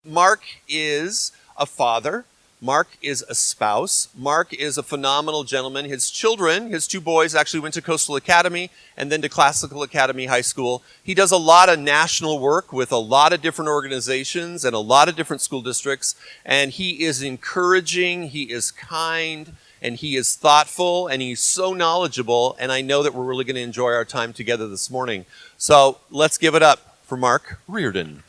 Mark is a father. Mark is a spouse. Mark is a phenomenal gentleman. His children, his two boys, actually went to Coastal Academy and then to Classical Academy High School. He does a lot of national work with a lot of different organizations and a lot of different school districts. And he is encouraging, he is kind, and he is thoughtful, and he's so knowledgeable. And I know that we're really going to enjoy our time together this morning. So let's give it up for Mark Reardon.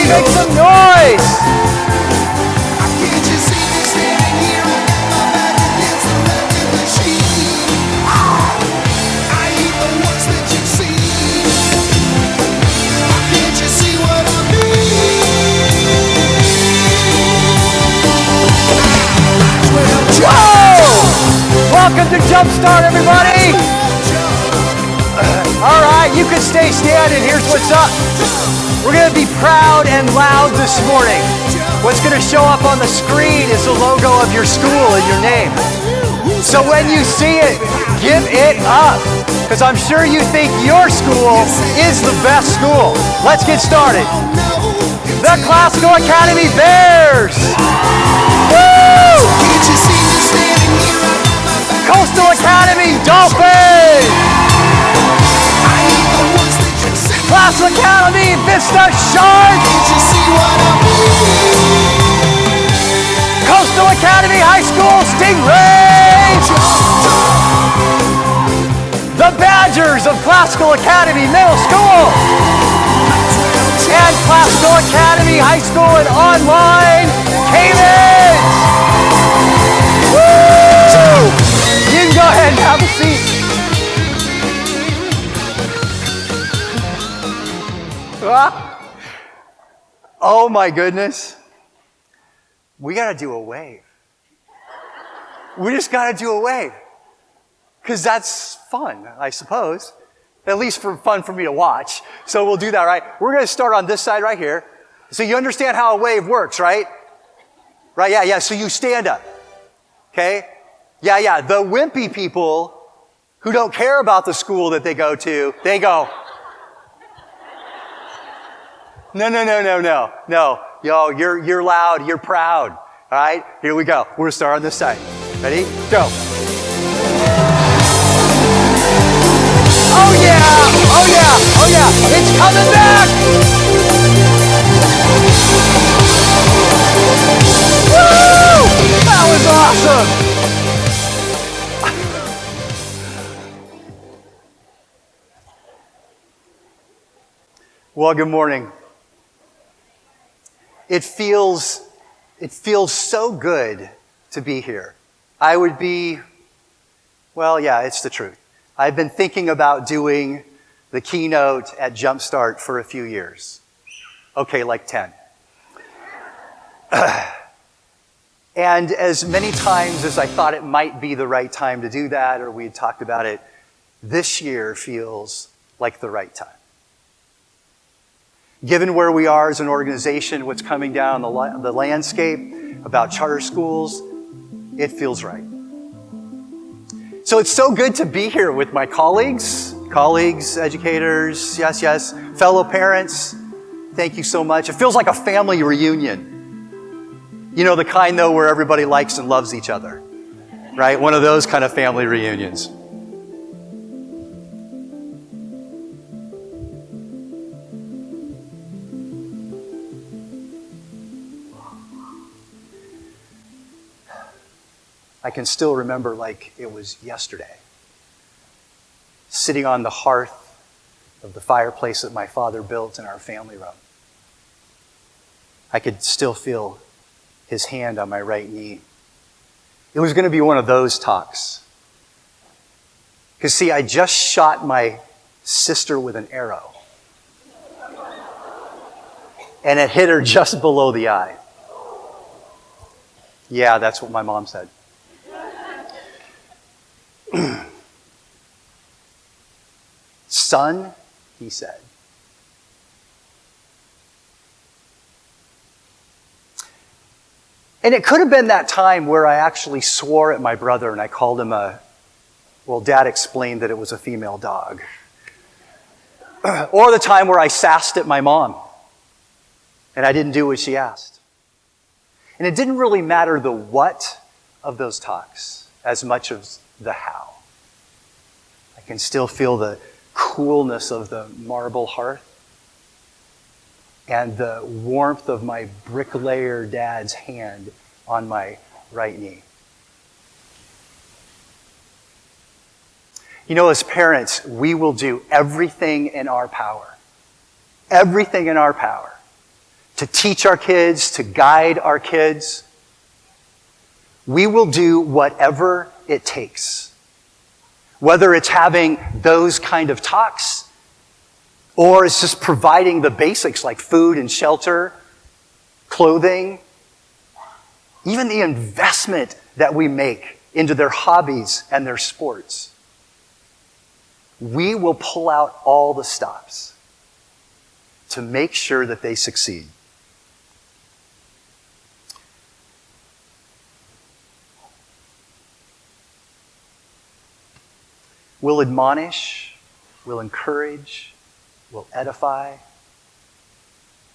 Make some noise! Welcome to Jumpstart, everybody! All right, you can stay standing. Here's what's up. We're going to be proud and loud this morning. What's going to show up on the screen is the logo of your school and your name. So when you see it, give it up, because I'm sure you think your school is the best school. Let's get started. The Classical Academy Bears! Woo! Coastal Academy Dolphins! Classical Academy Vista Sharks! Coastal Academy High School Stingrays! The Badgers of Classical Academy Middle School! And Classical Academy High School and Online Caymans! Woo! You can go ahead and have a seat. Oh my goodness. We got to do a wave. We just got to do a wave. Because that's fun, I suppose. At least for fun for me to watch. So we'll do that, right? We're going to start on this side right here. So you understand how a wave works, right? Right, yeah. So you stand up. Okay? Yeah. The wimpy people who don't care about the school that they go to, they go... No. Yo, you're loud, you're proud. All right, here we go. We're gonna start on this side. Ready? Go. Oh yeah. It's coming back. Woo! That was awesome. Well, good morning. It feels so good to be here. It's the truth. I've been thinking about doing the keynote at Jumpstart for a few years. Okay, like 10. And as many times as I thought it might be the right time to do that, or we had talked about it, this year feels like the right time. Given where we are as an organization, what's coming down the landscape about charter schools, it feels right. So it's so good to be here with my colleagues, educators, yes, fellow parents. Thank you so much. It feels like a family reunion. You know, the kind, though, where everybody likes and loves each other, right? One of those kind of family reunions. I can still remember like it was yesterday. Sitting on the hearth of the fireplace that my father built in our family room. I could still feel his hand on my right knee. It was going to be one of those talks. Because see, I just shot my sister with an arrow. And it hit her just below the eye. Yeah, that's what my mom said. Son, he said. And it could have been that time where I actually swore at my brother and I called him Dad explained that it was a female dog. Or the time where I sassed at my mom and I didn't do what she asked. And it didn't really matter the what of those talks as much as the how. I can still feel the coolness of the marble hearth and the warmth of my bricklayer dad's hand on my right knee. You know, as parents, we will do everything in our power to teach our kids, to guide our kids. We will do whatever it takes. Whether it's having those kind of talks, or it's just providing the basics like food and shelter, clothing, even the investment that we make into their hobbies and their sports. We will pull out all the stops to make sure that they succeed. We'll admonish, we'll encourage, we'll edify,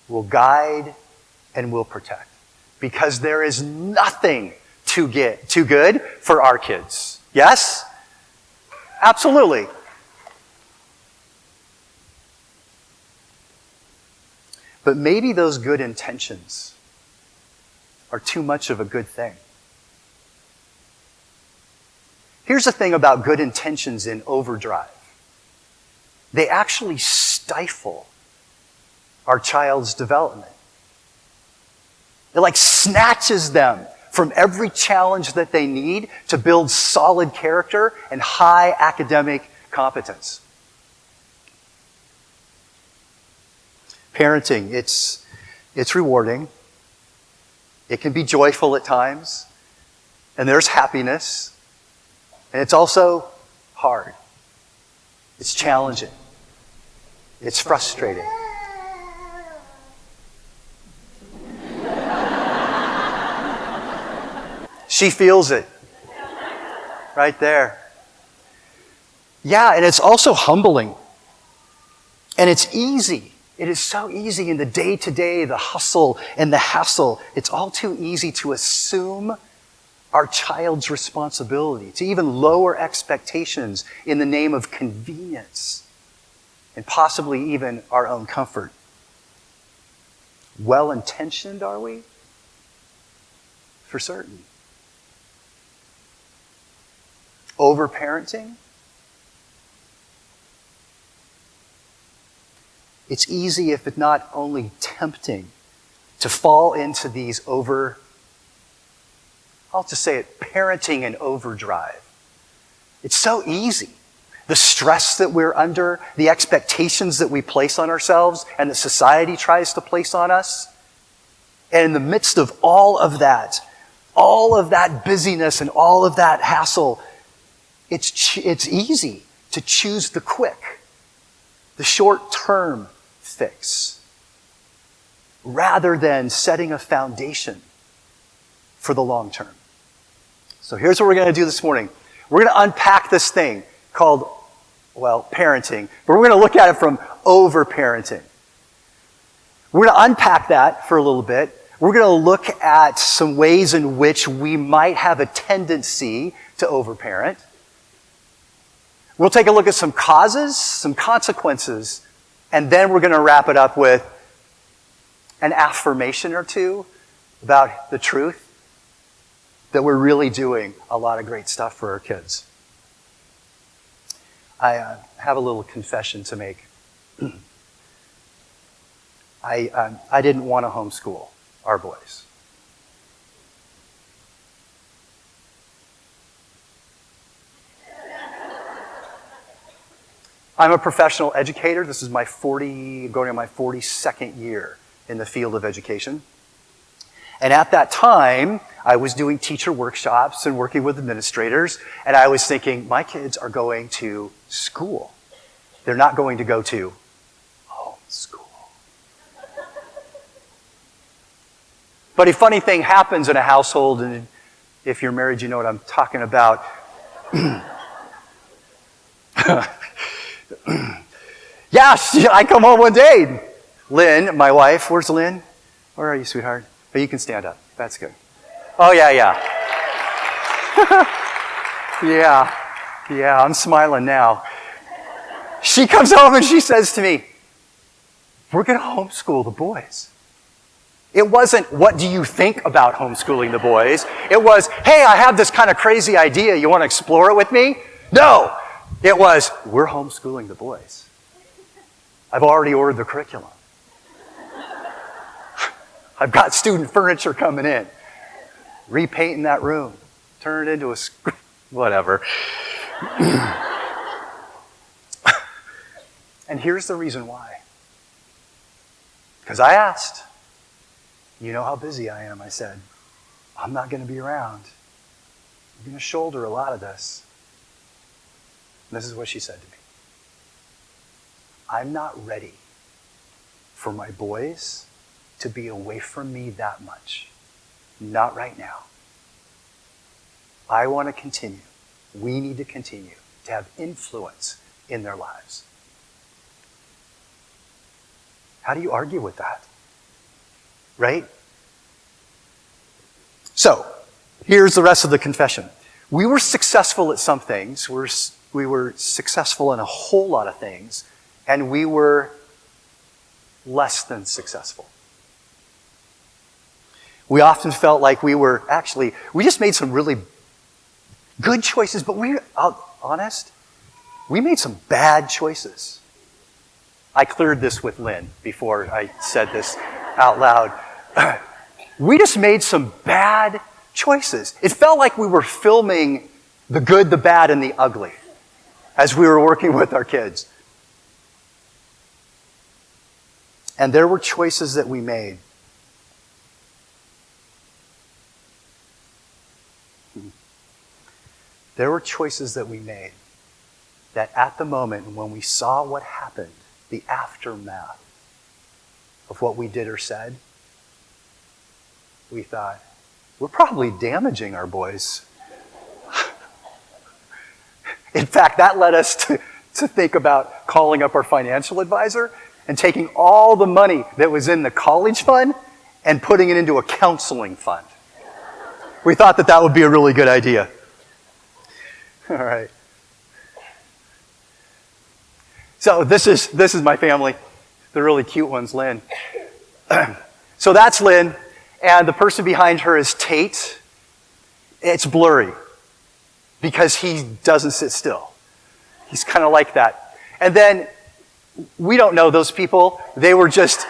we'll guide, and we'll protect. Because there is nothing too good for our kids. Yes? Absolutely. But maybe those good intentions are too much of a good thing. Here's the thing about good intentions in overdrive. They actually stifle our child's development. It like snatches them from every challenge that they need to build solid character and high academic competence. Parenting, it's rewarding. It can be joyful at times. And there's happiness. And it's also hard. It's challenging. It's frustrating. She feels it. Right there. Yeah, and it's also humbling. And it's easy. It is so easy in the day-to-day, the hustle and the hassle. It's all too easy to assume our child's responsibility, to even lower expectations in the name of convenience and possibly even our own comfort. Well-intentioned, are we? For certain. Over-parenting? It's easy, if it's not only tempting, to fall into these I'll just say it, parenting in overdrive. It's so easy. The stress that we're under, the expectations that we place on ourselves and that society tries to place on us. And in the midst of all of that busyness and all of that hassle, it's easy to choose the quick, the short-term fix, rather than setting a foundation for the long term. So here's what we're going to do this morning. We're going to unpack this thing called, parenting, but we're going to look at it from over-parenting. We're going to unpack that for a little bit. We're going to look at some ways in which we might have a tendency to over-parent. We'll take a look at some causes, some consequences, and then we're going to wrap it up with an affirmation or two about the truth that we're really doing a lot of great stuff for our kids. I have a little confession to make. I didn't want to homeschool our boys. I'm a professional educator. This is going on my 42nd year in the field of education. And at that time, I was doing teacher workshops and working with administrators, and I was thinking, my kids are going to school. They're not going to go to homeschool. But a funny thing happens in a household, and if you're married, you know what I'm talking about. Yes, I come home one day. Lynn, my wife, where's Lynn? Where are you, sweetheart? Oh, you can stand up. That's good. Oh, yeah. Yeah, I'm smiling now. She comes home and she says to me, we're going to homeschool the boys. It wasn't, what do you think about homeschooling the boys? It was, hey, I have this kind of crazy idea. You want to explore it with me? No. It was, we're homeschooling the boys. I've already ordered the curriculum. I've got student furniture coming in. Repainting that room. Turn it into a whatever. And here's the reason why. Because I asked. You know how busy I am, I said. I'm not going to be around. I'm going to shoulder a lot of this. And this is what she said to me. I'm not ready for my boys to be away from me that much. Not right now. I want to continue. We need to continue to have influence in their lives. How do you argue with that? Right? So, here's the rest of the confession. We were successful at some things. We were successful in a whole lot of things. And we were less than successful. We often felt like we just made some really good choices, but honest, we made some bad choices. I cleared this with Lynn before I said this out loud. We just made some bad choices. It felt like we were filming the good, the bad, and the ugly as we were working with our kids. And there were choices that we made. There were choices that we made that at the moment when we saw what happened, the aftermath of what we did or said, we thought, we're probably damaging our boys. In fact, that led us to think about calling up our financial advisor and taking all the money that was in the college fund and putting it into a counseling fund. We thought that would be a really good idea. All right. So this is my family. The really cute one's Lynn. So that's Lynn, and the person behind her is Tate. It's blurry because he doesn't sit still. He's kind of like that. And then we don't know those people. We just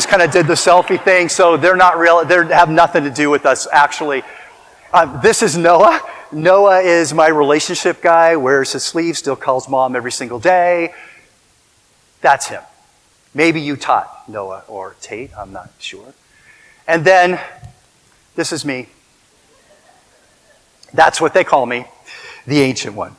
kind of did the selfie thing, so they're not real. They have nothing to do with us, actually. This is Noah. Noah is my relationship guy, wears his sleeve, still calls mom every single day. That's him. Maybe you taught Noah or Tate, I'm not sure. And then, this is me. That's what they call me, the ancient one.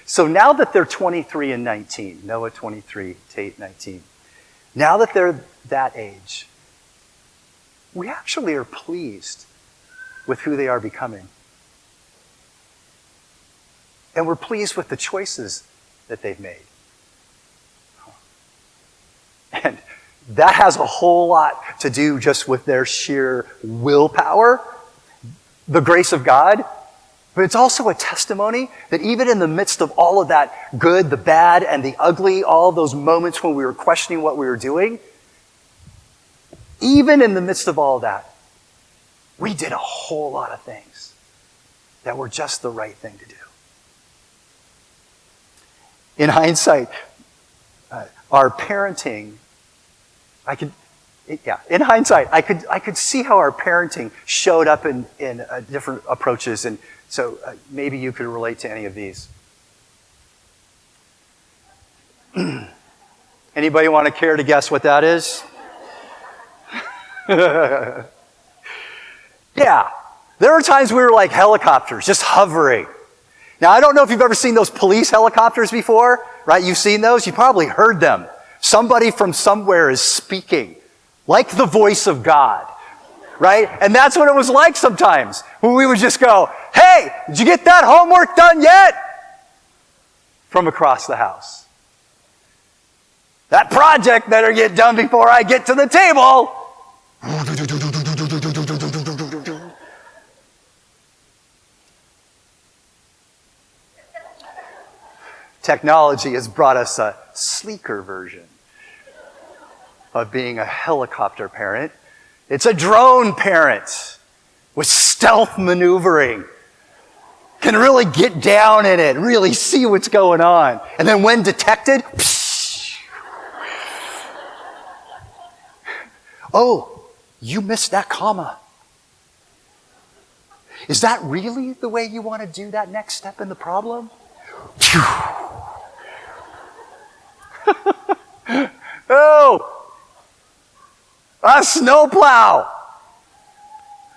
So now that they're 23 and 19, Noah 23, Tate 19, now that they're that age, we actually are pleased with who they are becoming. And we're pleased with the choices that they've made. And that has a whole lot to do just with their sheer willpower, the grace of God. But it's also a testimony that even in the midst of all of that good, the bad, and the ugly, all of those moments when we were questioning what we were doing, even in the midst of all that, we did a whole lot of things that were just the right thing to do. In hindsight, our parenting, in hindsight, I could see how our parenting showed up in different approaches, and so maybe you could relate to any of these. Anybody want to care to guess what that is? Yeah, there were times we were like helicopters, just hovering. Now, I don't know if you've ever seen those police helicopters before, right? You've seen those? You probably heard them. Somebody from somewhere is speaking, like the voice of God, right? And that's what it was like sometimes, when we would just go, "Hey, did you get that homework done yet?" From across the house. "That project better get done before I get to the table." Technology has brought us a sleeker version of being a helicopter parent. It's a drone parent with stealth maneuvering. Can really get down in it, really see what's going on. And then when detected, oh, you missed that comma. Is that really the way you want to do that next step in the problem? Oh, a snowplow.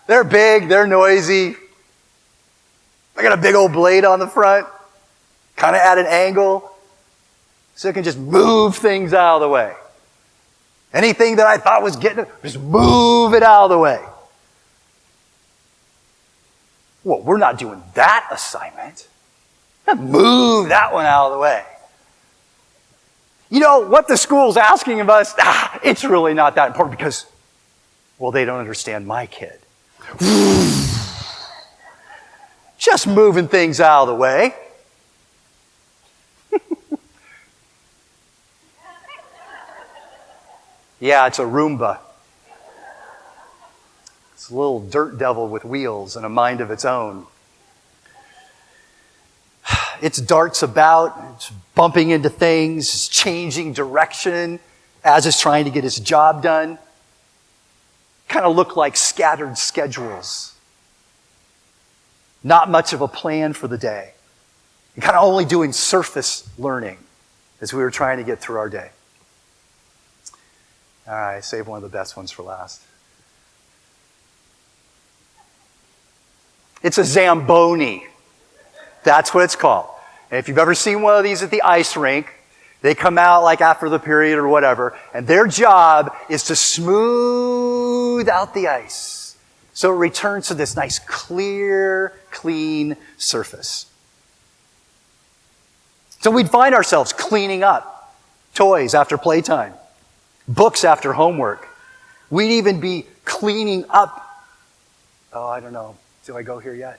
They're big, they're noisy. I got a big old blade on the front, kind of at an angle, so it can just move things out of the way. Anything that I thought was getting it, just move it out of the way. Well, we're not doing that assignment. Move that one out of the way. You know, what the school's asking of us, it's really not that important because, well, they don't understand my kid. Just moving things out of the way. Yeah, it's a Roomba. It's a little dirt devil with wheels and a mind of its own. It darts about, it's bumping into things, it's changing direction as it's trying to get its job done. Kind of look like scattered schedules. Not much of a plan for the day. And kind of only doing surface learning as we were trying to get through our day. All right, save one of the best ones for last. It's a Zamboni. That's what it's called. And if you've ever seen one of these at the ice rink, they come out like after the period or whatever, and their job is to smooth out the ice so it returns to this nice, clear, clean surface. So we'd find ourselves cleaning up toys after playtime, books after homework. We'd even be cleaning up, I don't know, do I go here yet?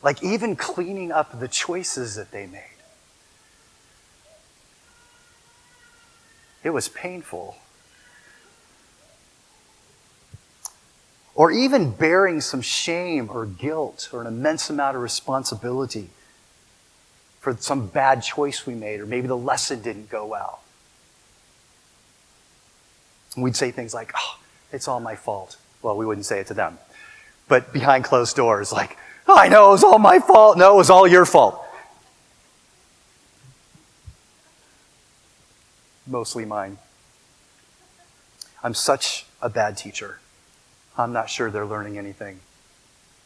Like even cleaning up the choices that they made. It was painful. Or even bearing some shame or guilt or an immense amount of responsibility for some bad choice we made, or maybe the lesson didn't go well. And we'd say things like, "Oh, it's all my fault." Well, we wouldn't say it to them. But behind closed doors, like, "Oh, I know it was all my fault." No, it was all your fault. Mostly mine. I'm such a bad teacher. I'm not sure they're learning anything.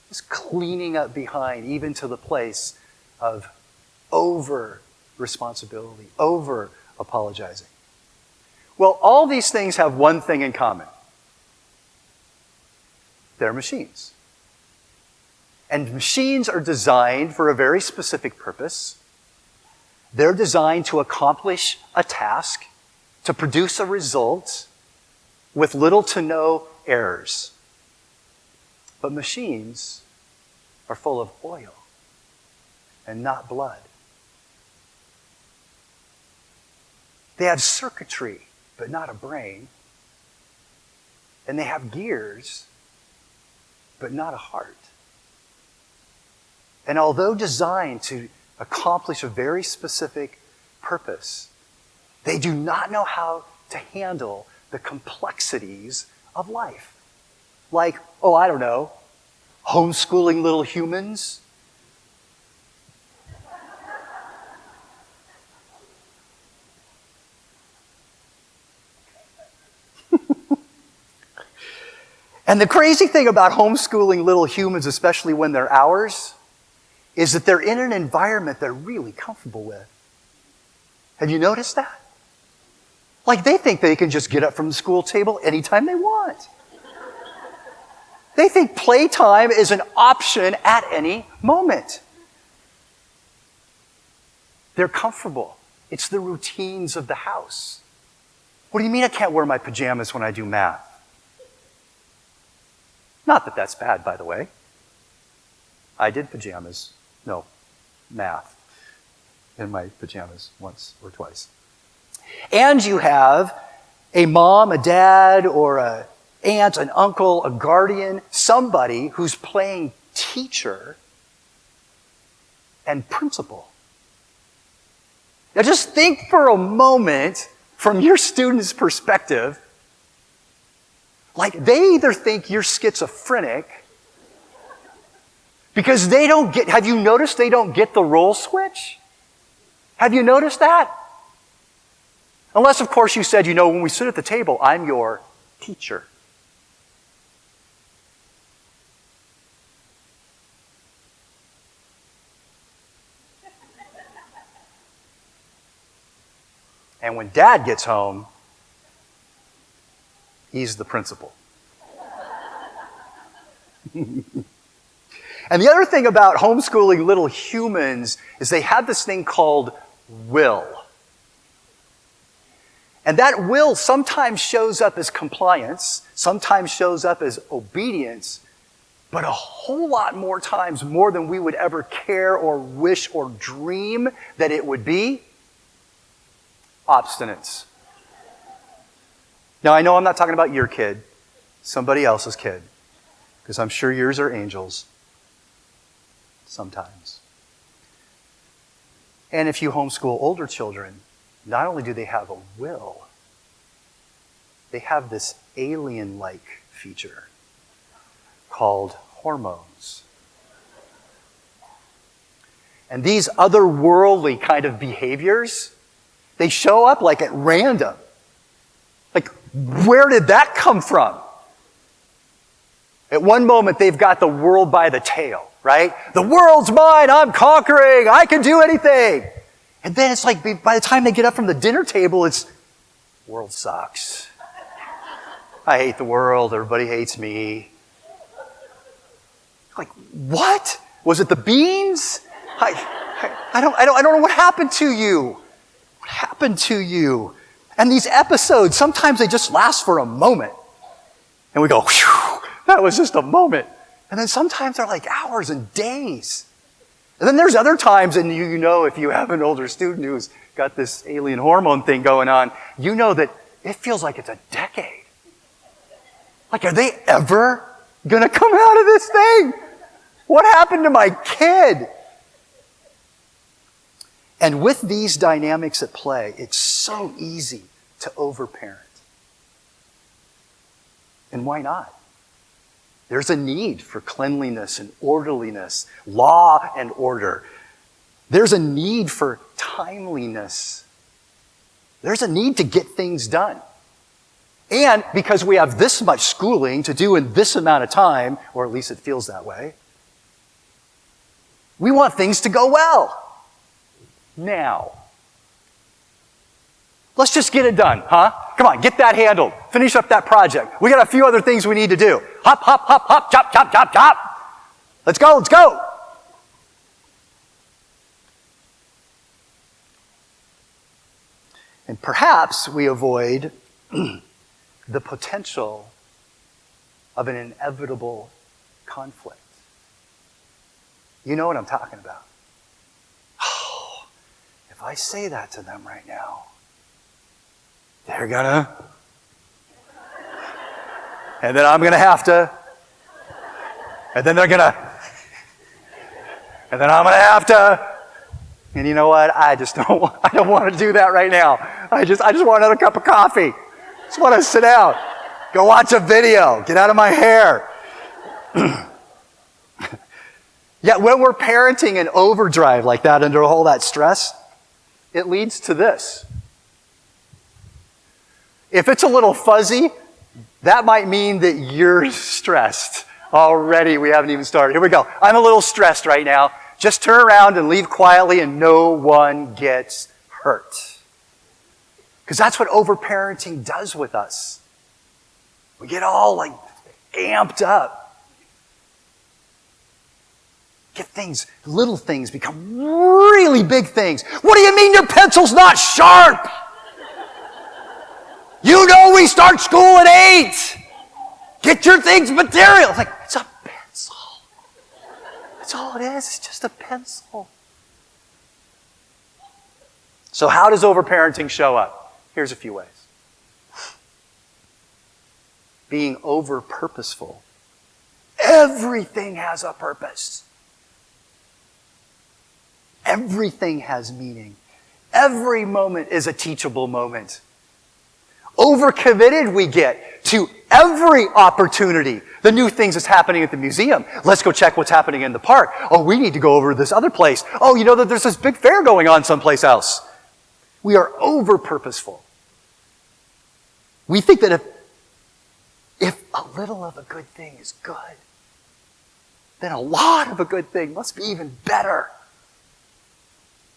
Just cleaning up behind, even to the place of over responsibility, over apologizing. Well, all these things have one thing in common. They're machines. And machines are designed for a very specific purpose. They're designed to accomplish a task, to produce a result with little to no errors. But machines are full of oil and not blood. They have circuitry but not a brain. And they have gears, but not a heart. And although designed to accomplish a very specific purpose, they do not know how to handle the complexities of life. Like, oh, I don't know, homeschooling little humans. And the crazy thing about homeschooling little humans, especially when they're ours, is that they're in an environment they're really comfortable with. Have you noticed that? Like they think they can just get up from the school table anytime they want. They think playtime is an option at any moment. They're comfortable. It's the routines of the house. What do you mean I can't wear my pajamas when I do math? Not that that's bad, by the way. I did math in my pajamas once or twice. And you have a mom, a dad, or an aunt, an uncle, a guardian, somebody who's playing teacher and principal. Now just think for a moment from your student's perspective. Like they either think you're schizophrenic because they don't get, have you noticed they don't get the role switch? Have you noticed that? Unless, of course, you said, you know, when we sit at the table, I'm your teacher. And when Dad gets home, he's the principal. And the other thing about homeschooling little humans is they have this thing called will. And that will sometimes shows up as compliance, sometimes shows up as obedience, but a whole lot more times, more than we would ever care or wish or dream that it would be, obstinance. Now, I know I'm not talking about your kid, somebody else's kid, because I'm sure yours are angels sometimes. And if you homeschool older children, not only do they have a will, they have this alien-like feature called hormones. And these otherworldly kind of behaviors, they show up like at random. Like, where did that come from? At one moment, they've got the world by the tail, right? The world's mine, I'm conquering, I can do anything. And then it's like, by the time they get up from the dinner table, it's, world sucks. I hate the world, everybody hates me. Like, what? Was it the beans? I don't know what happened to you. What happened to you? And these episodes, sometimes they just last for a moment. And we go, whew, that was just a moment. And then sometimes they're like hours and days. And then there's other times, and you know if you have an older student who's got this alien hormone thing going on, you know that it feels like it's a decade. Like, are they ever going to come out of this thing? What happened to my kid? And with these dynamics at play, it's so easy to overparent. And why not? There's a need for cleanliness and orderliness, law and order. There's a need for timeliness. There's a need to get things done. And because we have this much schooling to do in this amount of time, or at least it feels that way, we want things to go well. Now. Let's just get it done, huh? Come on, get that handled. Finish up that project. We got a few other things we need to do. Hop, hop, hop, hop, chop, chop, chop, chop. Let's go, let's go. And perhaps we avoid the potential of an inevitable conflict. You know what I'm talking about. Oh, if I say that to them right now, they're gonna, and then I'm gonna have to, and then they're gonna, and then I'm gonna have to, and you know what? I don't want to do that right now. I just want another cup of coffee. I just want to sit out, go watch a video, get out of my hair. Yet when we're parenting in overdrive like that under all that stress, it leads to this. If it's a little fuzzy, that might mean that you're stressed. Already, we haven't even started. Here we go. I'm a little stressed right now. Just turn around and leave quietly and no one gets hurt. Because that's what overparenting does with us. We get all like amped up. Get things, little things become really big things. What do you mean your pencil's not sharp? You know we start school at 8. Get your things material. It's like, it's a pencil. That's all it is. It's just a pencil. So how does overparenting show up? Here's a few ways. Being over-purposeful. Everything has a purpose. Everything has meaning. Every moment is a teachable moment. Overcommitted we get to every opportunity. The new things that's happening at the museum. Let's go check what's happening in the park. Oh, we need to go over to this other place. Oh, you know that there's this big fair going on someplace else. We are over-purposeful. We think that if a little of a good thing is good, then a lot of a good thing must be even better.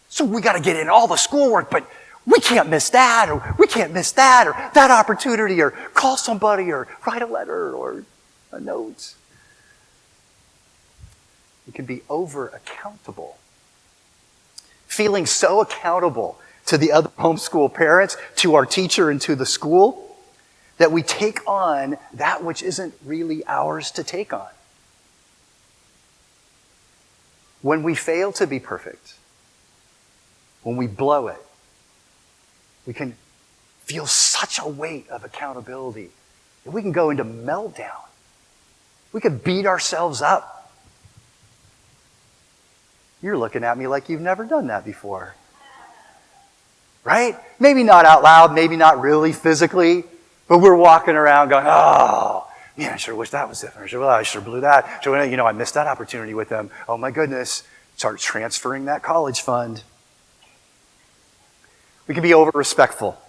So we got to get in all the schoolwork, but we can't miss that, or we can't miss that, or that opportunity, or call somebody, or write a letter, or a note. We can be over-accountable. Feeling so accountable to the other homeschool parents, to our teacher, and to the school, that we take on that which isn't really ours to take on. When we fail to be perfect, when we blow it, we can feel such a weight of accountability that we can go into meltdown. We could beat ourselves up. You're looking at me like you've never done that before. Right? Maybe not out loud, maybe not really physically, but we're walking around going, oh, man, I sure wish that was different. I sure blew that. I missed that opportunity with them. Oh my goodness. Start transferring that college fund. We can be over-respectful.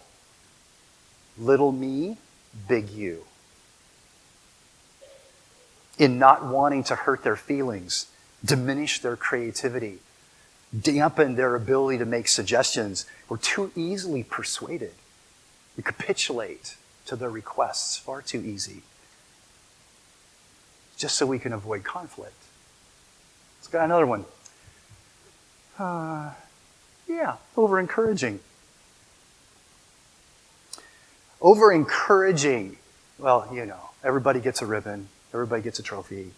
Little me, big you. In not wanting to hurt their feelings, diminish their creativity, dampen their ability to make suggestions. We're too easily persuaded. We capitulate to their requests far too easy, just so we can avoid conflict. Let's got another one. Over-encouraging. Over-encouraging. Well, everybody gets a ribbon. Everybody gets a trophy.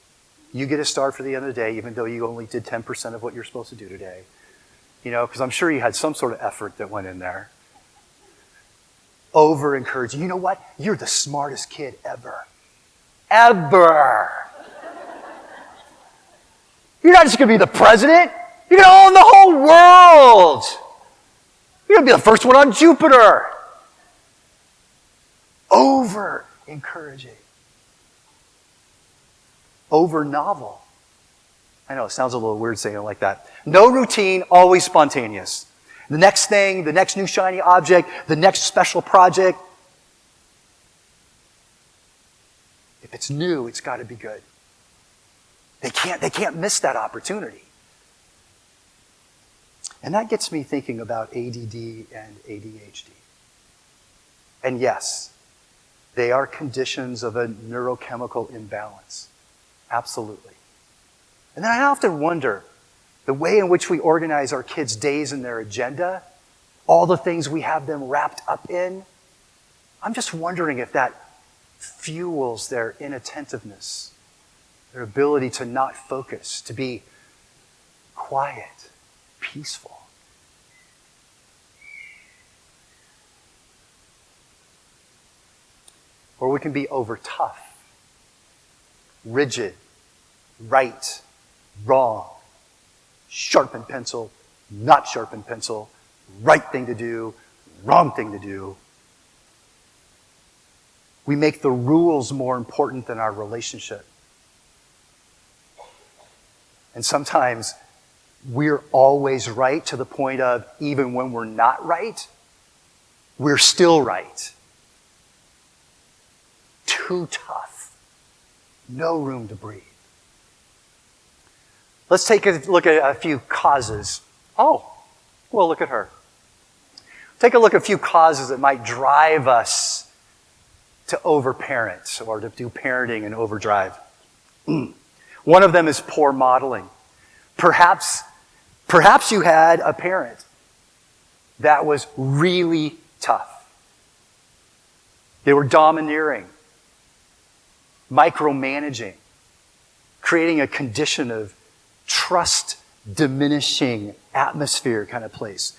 You get a star for the end of the day, even though you only did 10% of what you're supposed to do today. Because I'm sure you had some sort of effort that went in there. Over-encouraging. You know what? You're the smartest kid ever. Ever. You're not just going to be the president. You're going to own the whole world. You're going to be the first one on Jupiter. Over-encouraging. Over-novel. I know, it sounds a little weird saying it like that. No routine, always spontaneous. The next thing, the next new shiny object, the next special project. If it's new, it's got to be good. They can't miss that opportunity. And that gets me thinking about ADD and ADHD. And yes, they are conditions of a neurochemical imbalance. Absolutely. And then I often wonder, the way in which we organize our kids' days and their agenda, all the things we have them wrapped up in, I'm just wondering if that fuels their inattentiveness, their ability to not focus, to be quiet, peaceful. or we can be over tough, rigid, right, wrong, sharpen pencil, not sharpen pencil, right thing to do, wrong thing to do. We make the rules more important than our relationship. And sometimes we're always right to the point of even when we're not right, we're still right. Too tough. No room to breathe. Let's take a look at a few causes. Oh, well, look at her. Take a look at a few causes that might drive us to overparent or to do parenting in overdrive. One of them is poor modeling. Perhaps you had a parent that was really tough. They were domineering, micromanaging, creating a condition of trust diminishing atmosphere kind of place.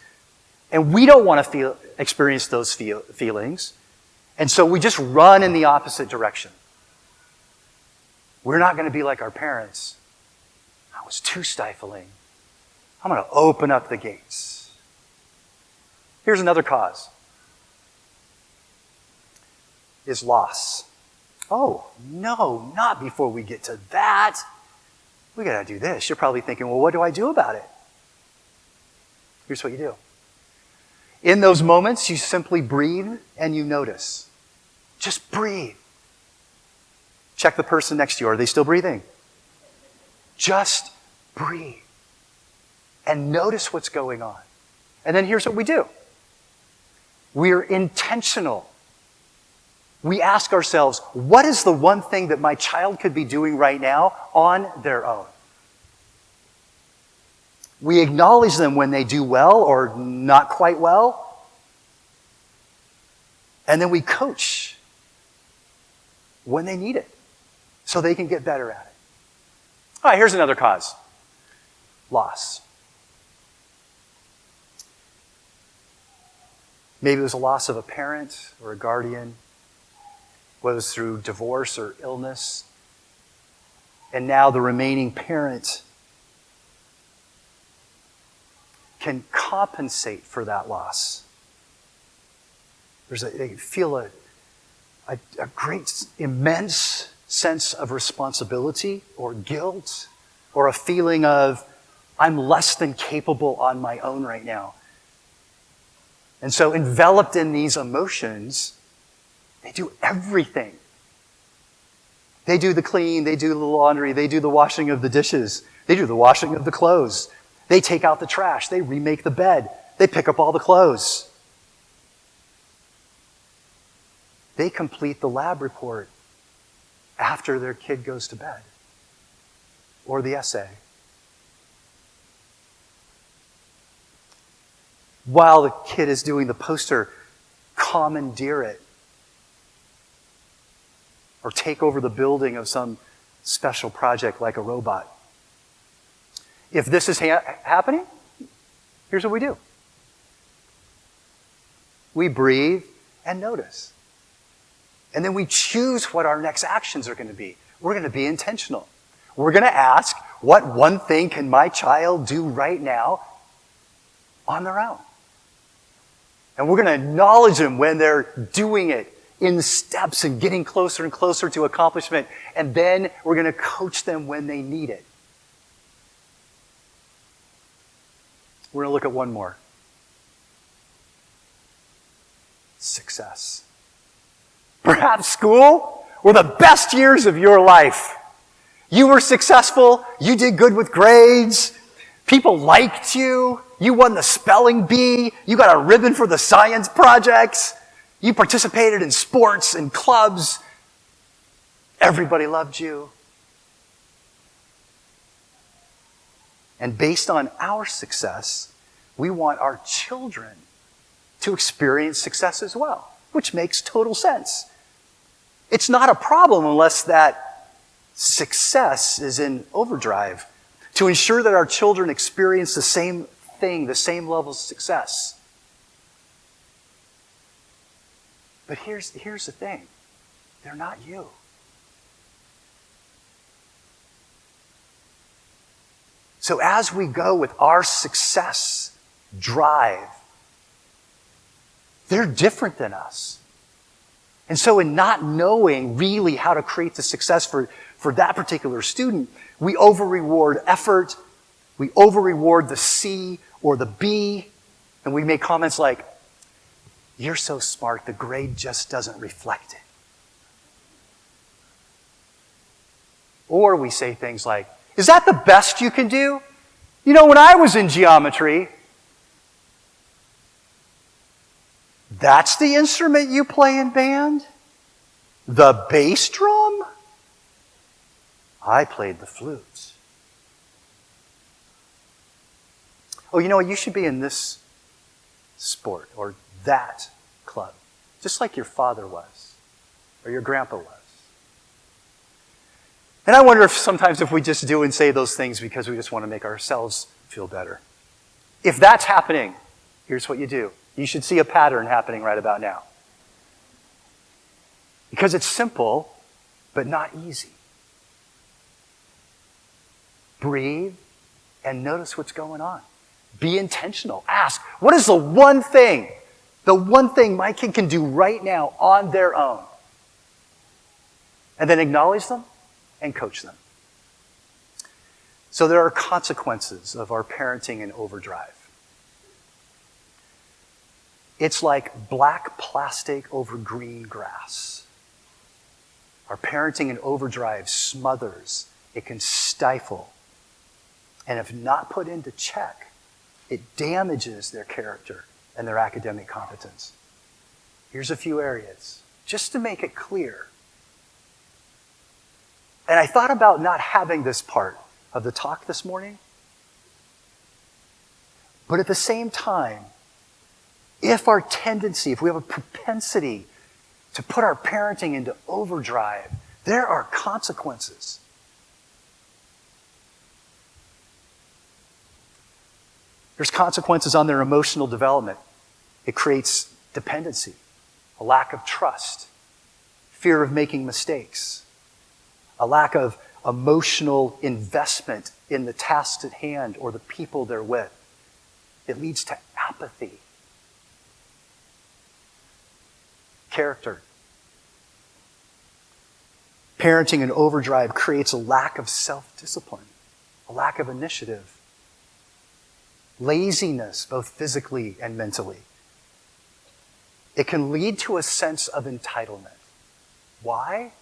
And we don't want to experience those feelings. And so we just run in the opposite direction. We're not going to be like our parents. That was too stifling. I'm going to open up the gates. Here's another cause. Is loss. Oh, no, not before we get to that. We got to do this. You're probably thinking, well, what do I do about it? Here's what you do. In those moments, you simply breathe and you notice. Just breathe. Check the person next to you. Are they still breathing? Just breathe. And notice what's going on. And then here's what we do. We're intentional. We ask ourselves, what is the one thing that my child could be doing right now on their own? We acknowledge them when they do well or not quite well. And then we coach when they need it so they can get better at it. All right, here's another cause. Loss. Maybe it was a loss of a parent or a guardian, whether it's through divorce or illness. And now the remaining parent can compensate for that loss. They feel a great, immense sense of responsibility or guilt or a feeling of, I'm less than capable on my own right now. And so enveloped in these emotions, they do everything. They do the clean, they do the laundry, they do the washing of the dishes, they do the washing of the clothes. They take out the trash, they remake the bed, they pick up all the clothes. They complete the lab report after their kid goes to bed, or the essay. While the kid is doing the poster, commandeer it. Or take over the building of some special project like a robot. If this is happening, here's what we do. We breathe and notice. And then we choose what our next actions are going to be. We're going to be intentional. We're going to ask, what one thing can my child do right now on their own? And we're going to acknowledge them when they're doing it in steps and getting closer and closer to accomplishment. And then we're going to coach them when they need it. We're going to look at one more. Success. Perhaps school were the best years of your life. You were successful. You did good with grades. People liked you. You won the spelling bee. You got a ribbon for the science projects. You participated in sports and clubs. Everybody loved you. And based on our success, we want our children to experience success as well, which makes total sense. It's not a problem unless that success is in overdrive to ensure that our children experience the same thing, the same level of success. But here's the thing. They're not you. So as we go with our success drive, they're different than us. And so in not knowing really how to create the success for that particular student, we over-reward effort, we over-reward the C or the B, and we make comments like, "You're so smart, the grade just doesn't reflect it." Or we say things like, "Is that the best you can do? You know, when I was in geometry, that's the instrument you play in band? The bass drum? I played the flutes. Oh, you know what? You should be in this sport or that club, just like your father was or your grandpa was." And I wonder if sometimes if we just do and say those things because we just want to make ourselves feel better. If that's happening, here's what you do. You should see a pattern happening right about now. Because it's simple, but not easy. Breathe and notice what's going on. Be intentional. Ask, what is the one thing my kid can do right now on their own? And then acknowledge them and coach them. So there are consequences of our parenting in overdrive. It's like black plastic over green grass. Our parenting in overdrive smothers. It can stifle. And if not put into check, it damages their character and their academic competence. Here's a few areas, just to make it clear. And I thought about not having this part of the talk this morning. But at the same time, if we have a propensity to put our parenting into overdrive, there are consequences. There's consequences on their emotional development. It creates dependency, a lack of trust, fear of making mistakes, a lack of emotional investment in the tasks at hand or the people they're with. It leads to apathy. Character. Parenting in overdrive creates a lack of self-discipline, a lack of initiative, laziness, both physically and mentally. It can lead to a sense of entitlement. Why?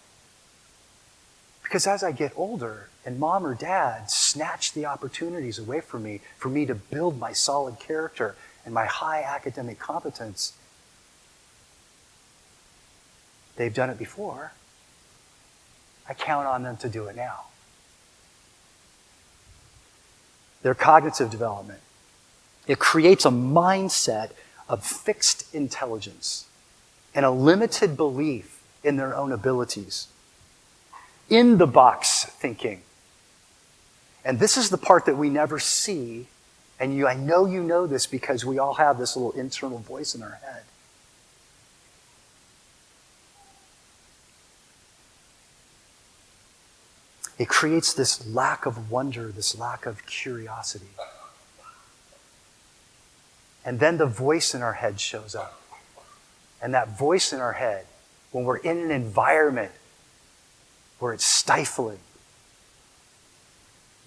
Because as I get older and mom or dad snatch the opportunities away from me for me to build my solid character and my high academic competence, they've done it before. I count on them to do it now. Their cognitive development. It creates a mindset of fixed intelligence and a limited belief in their own abilities. In-the-box thinking. And this is the part that we never see, and I know you know this because we all have this little internal voice in our head. It creates this lack of wonder, this lack of curiosity. And then the voice in our head shows up. And that voice in our head, when we're in an environment where it's stifling,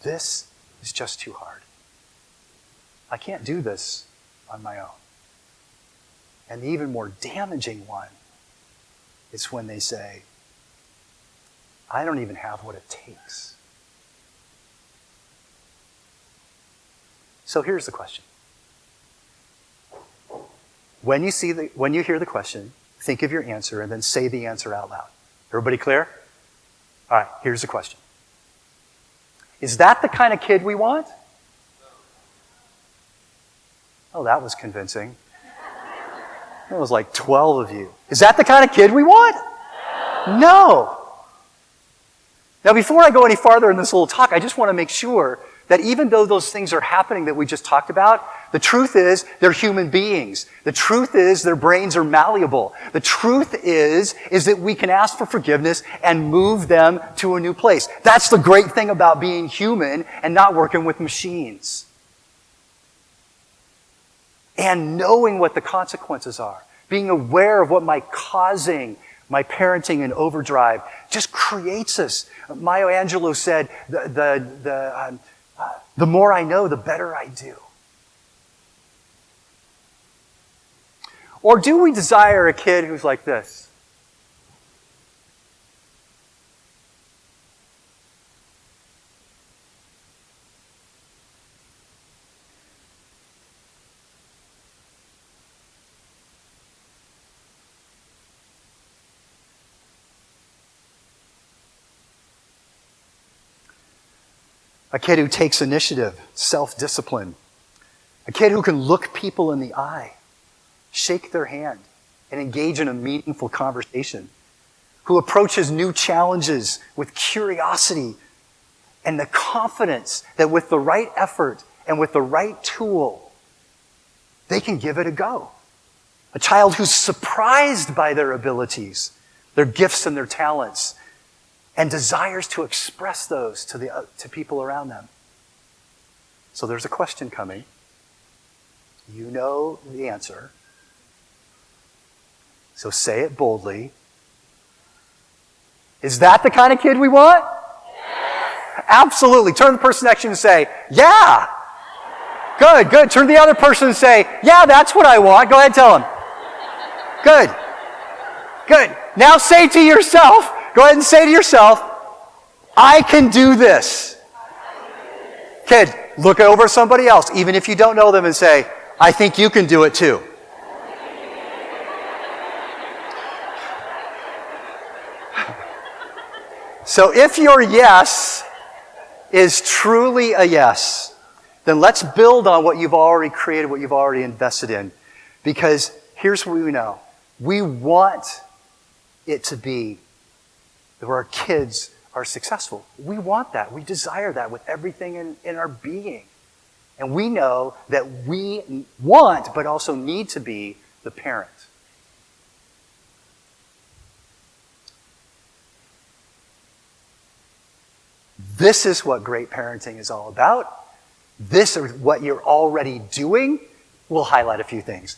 this is just too hard. I can't do this on my own. And the even more damaging one is when they say, I don't even have what it takes. So here's the question. When you hear the question, think of your answer and then say the answer out loud. Everybody clear? All right, here's the question. Is that the kind of kid we want? Oh, that was convincing. There was like 12 of you. Is that the kind of kid we want? No. Now, before I go any farther in this little talk, I just want to make sure that even though those things are happening that we just talked about, The truth is they're human beings. The truth is their brains are malleable. The truth is that we can ask for forgiveness and move them to a new place. That's the great thing about being human and not working with machines. And knowing what the consequences are. Being aware of what might causing my parenting in overdrive just creates us. Maya Angelou said, the more I know, the better I do. Or do we desire a kid who's like this? A kid who takes initiative, self-discipline. A kid who can look people in the eye, shake their hand, and engage in a meaningful conversation. Who approaches new challenges with curiosity and the confidence that with the right effort and with the right tool, they can give it a go. A child who's surprised by their abilities, their gifts and their talents, and desires to express those to people around them. So there's a question coming. You know the answer. So say it boldly. Is that the kind of kid we want? Yes. Absolutely. Turn to the person next to you and say, yeah. Good, good. Turn to the other person and say, yeah, that's what I want. Go ahead, tell them. Good. Good. Now say to yourself, go ahead and say to yourself, I can do this. Kid, look over somebody else, even if you don't know them, and say, I think you can do it too. So if your yes is truly a yes, then let's build on what you've already created, what you've already invested in. Because here's what we know. We want it to be where our kids are successful. We want that. We desire that with everything in our being. And we know that we want, but also need to be the parent. This is what great parenting is all about. This is what you're already doing. We'll highlight a few things.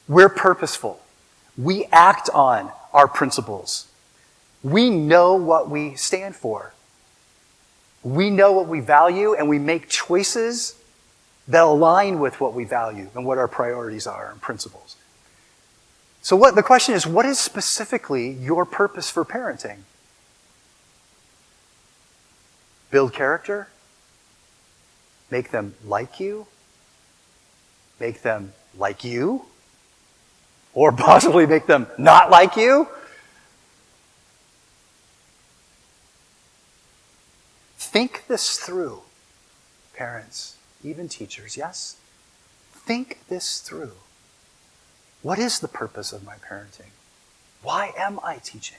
We're purposeful. We act on our principles. We know what we stand for. We know what we value, and we make choices that align with what we value and what our priorities are and principles. So the question is, what is specifically your purpose for parenting? Build character? Make them like you? Make them like you? Or possibly make them not like you? Think this through, parents, even teachers, yes? Think this through. What is the purpose of my parenting? Why am I teaching?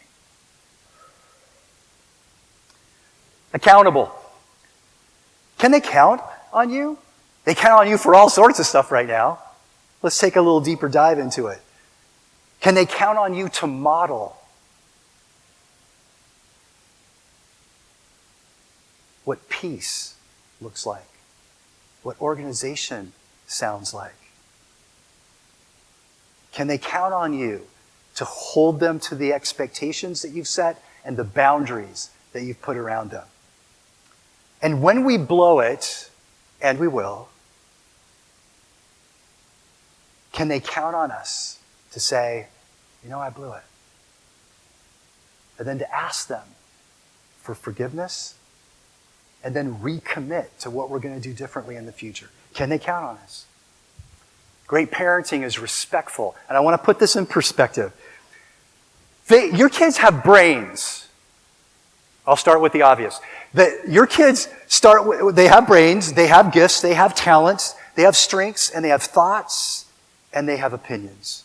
Accountable. Can they count on you? They count on you for all sorts of stuff right now. Let's take a little deeper dive into it. Can they count on you to model what peace looks like? What organization sounds like? Can they count on you to hold them to the expectations that you've set and the boundaries that you've put around them? And when we blow it, and we will, can they count on us to say, I blew it? And then to ask them for forgiveness and then recommit to what we're going to do differently in the future. Can they count on us? Great parenting is respectful. And I want to put this in perspective. Your kids have brains. I'll start with the obvious. Your kids they have brains, they have gifts, they have talents, they have strengths, and they have thoughts, and they have opinions.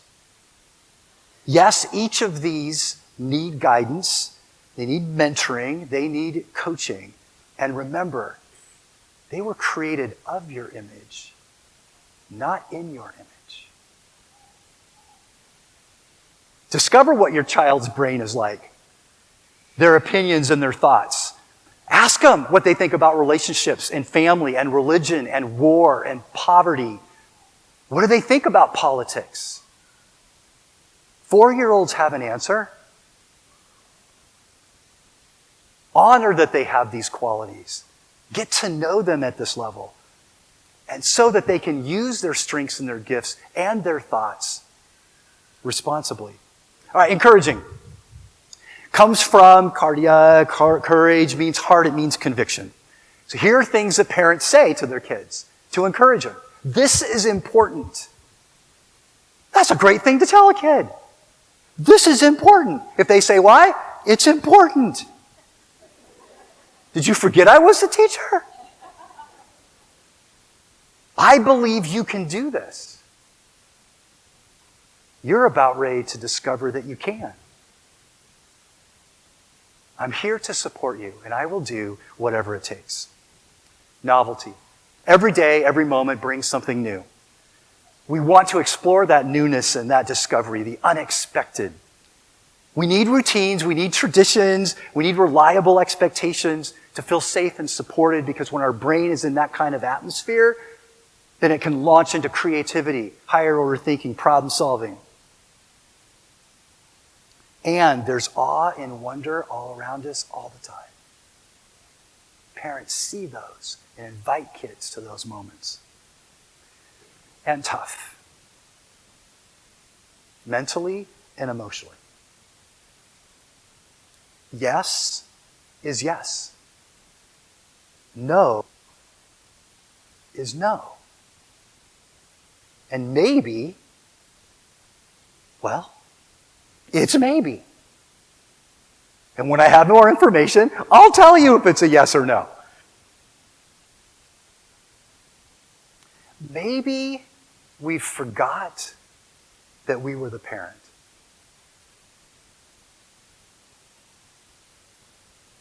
Yes, each of these need guidance, they need mentoring, they need coaching. And remember, they were created of your image. not in your image. Discover what your child's brain is like, their opinions and their thoughts. Ask them what they think about relationships and family and religion and war and poverty. What do they think about politics? 4-year-olds have an answer. Honor that they have these qualities. Get to know them at this level. And so that they can use their strengths and their gifts and their thoughts responsibly. All right, encouraging. Comes from cardia, courage means heart, it means conviction. So here are things that parents say to their kids to encourage them. This is important. That's a great thing to tell a kid. This is important. If they say why, it's important. Did you forget I was the teacher? I believe you can do this. You're about ready to discover that you can. I'm here to support you, and I will do whatever it takes. Novelty. Every day, every moment brings something new. We want to explore that newness and that discovery, the unexpected. We need routines, we need traditions, we need reliable expectations to feel safe and supported, because when our brain is in that kind of atmosphere, then it can launch into creativity, higher order thinking, problem solving. And there's awe and wonder all around us all the time. Parents see those and invite kids to those moments. And tough. Mentally and emotionally. Yes is yes. No is no. And maybe, well, it's a maybe. And when I have more information, I'll tell you if it's a yes or no. Maybe we forgot that we were the parent.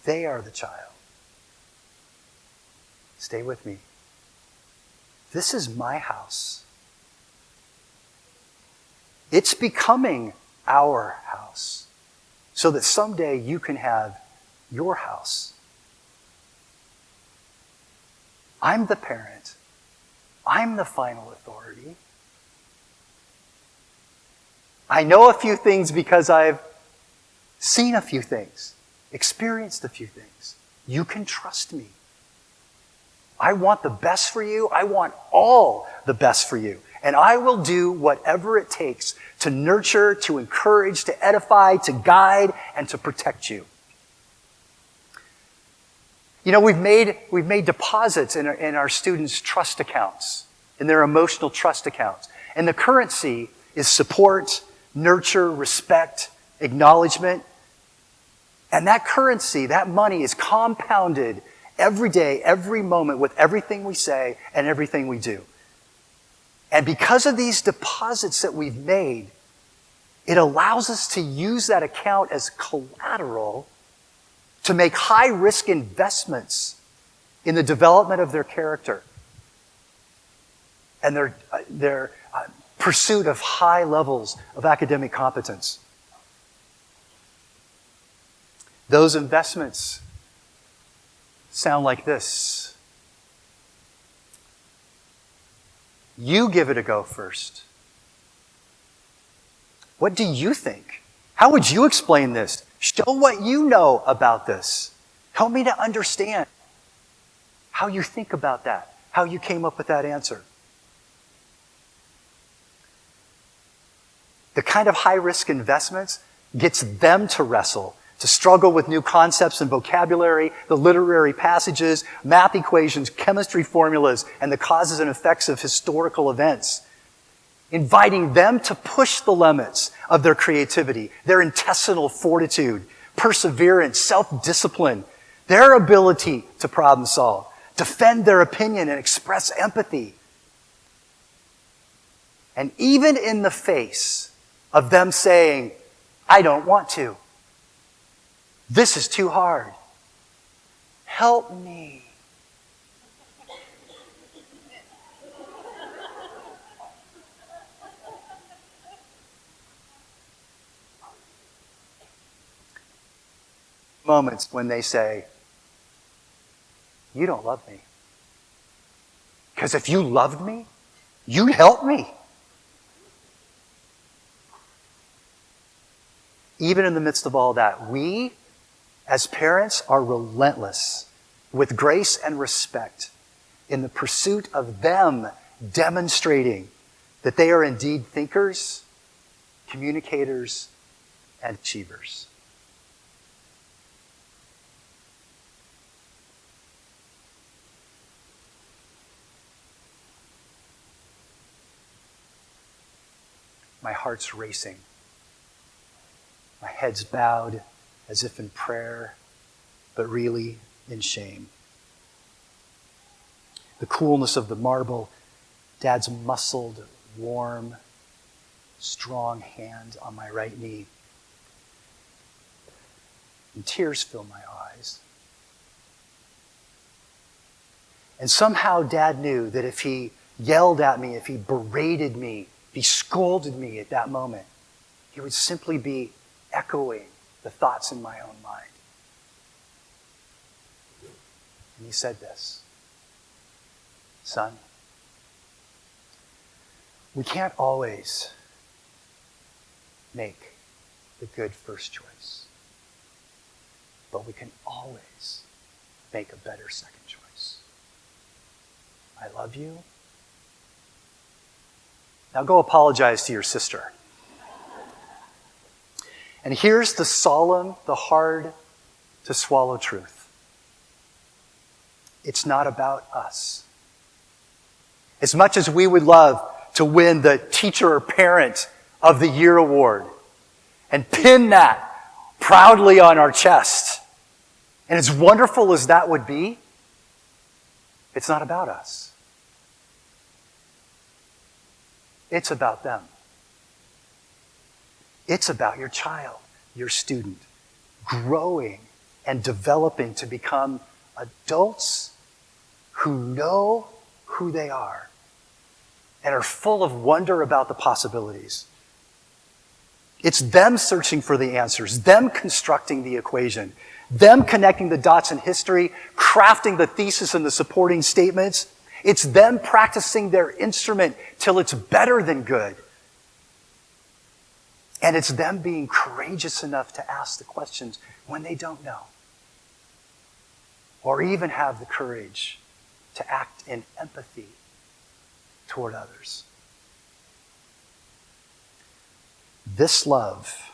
They are the child. Stay with me. This is my house. It's becoming our house, so that someday you can have your house. I'm the parent. I'm the final authority. I know a few things because I've seen a few things, experienced a few things. You can trust me. I want the best for you. I want all the best for you. And I will do whatever it takes to nurture, to encourage, to edify, to guide, and to protect you. You know, we've made deposits in our students' trust accounts, in their emotional trust accounts. And the currency is support, nurture, respect, acknowledgement. And that currency, that money is compounded every day, every moment with everything we say and everything we do. And because of these deposits that we've made, it allows us to use that account as collateral to make high-risk investments in the development of their character and their pursuit of high levels of academic competence. Those investments sound like this. You give it a go first. What do you think? How would you explain this? Show what you know about this. Help me to understand how you think about that, how you came up with that answer. The kind of high-risk investments gets them to wrestle, to struggle with new concepts and vocabulary, the literary passages, math equations, chemistry formulas, and the causes and effects of historical events. Inviting them to push the limits of their creativity, their intestinal fortitude, perseverance, self-discipline, their ability to problem solve, defend their opinion and express empathy. And even in the face of them saying, I don't want to. This is too hard. Help me. moments when they say, you don't love me. Because if you loved me, you'd help me. Even in the midst of all that, we, as parents, are relentless with grace and respect in the pursuit of them demonstrating that they are indeed thinkers, communicators, and achievers. My heart's racing. My head's bowed as if in prayer, but really in shame. The coolness of the marble, Dad's muscled, warm, strong hand on my right knee. And tears fill my eyes. And somehow Dad knew that if he yelled at me, if he berated me, if he scolded me at that moment, he would simply be echoing the thoughts in my own mind. And he said this, son, we can't always make the good first choice, but we can always make a better second choice. I love you. Now go apologize to your sister. And here's the solemn, the hard to swallow truth. It's not about us. As much as we would love to win the Teacher or Parent of the Year award and pin that proudly on our chest, and as wonderful as that would be, it's not about us. It's about them. It's about your child, your student, growing and developing to become adults who know who they are and are full of wonder about the possibilities. It's them searching for the answers, them constructing the equation, them connecting the dots in history, crafting the thesis and the supporting statements. It's them practicing their instrument till it's better than good. And it's them being courageous enough to ask the questions when they don't know. Or even have the courage to act in empathy toward others. This love,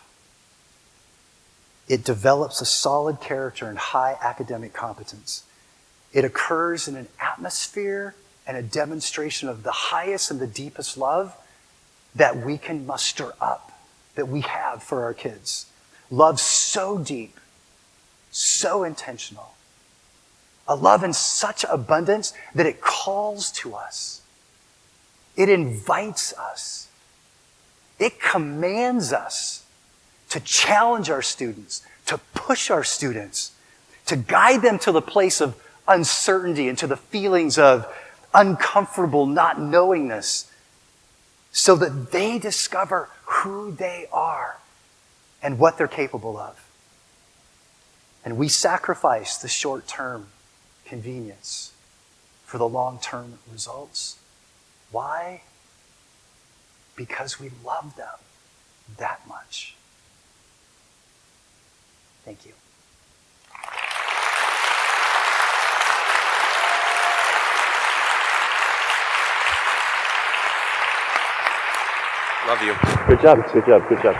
it develops a solid character and high academic competence. It occurs in an atmosphere and a demonstration of the highest and the deepest love that we can muster up, that we have for our kids. Love so deep, so intentional. A love in such abundance that it calls to us. It invites us. It commands us to challenge our students, to push our students, to guide them to the place of uncertainty and to the feelings of uncomfortable not knowingness, so that they discover who they are and what they're capable of. And we sacrifice the short-term convenience for the long-term results. Why? Because we love them that much. Thank you. Love you. Good job. Good job. Good job.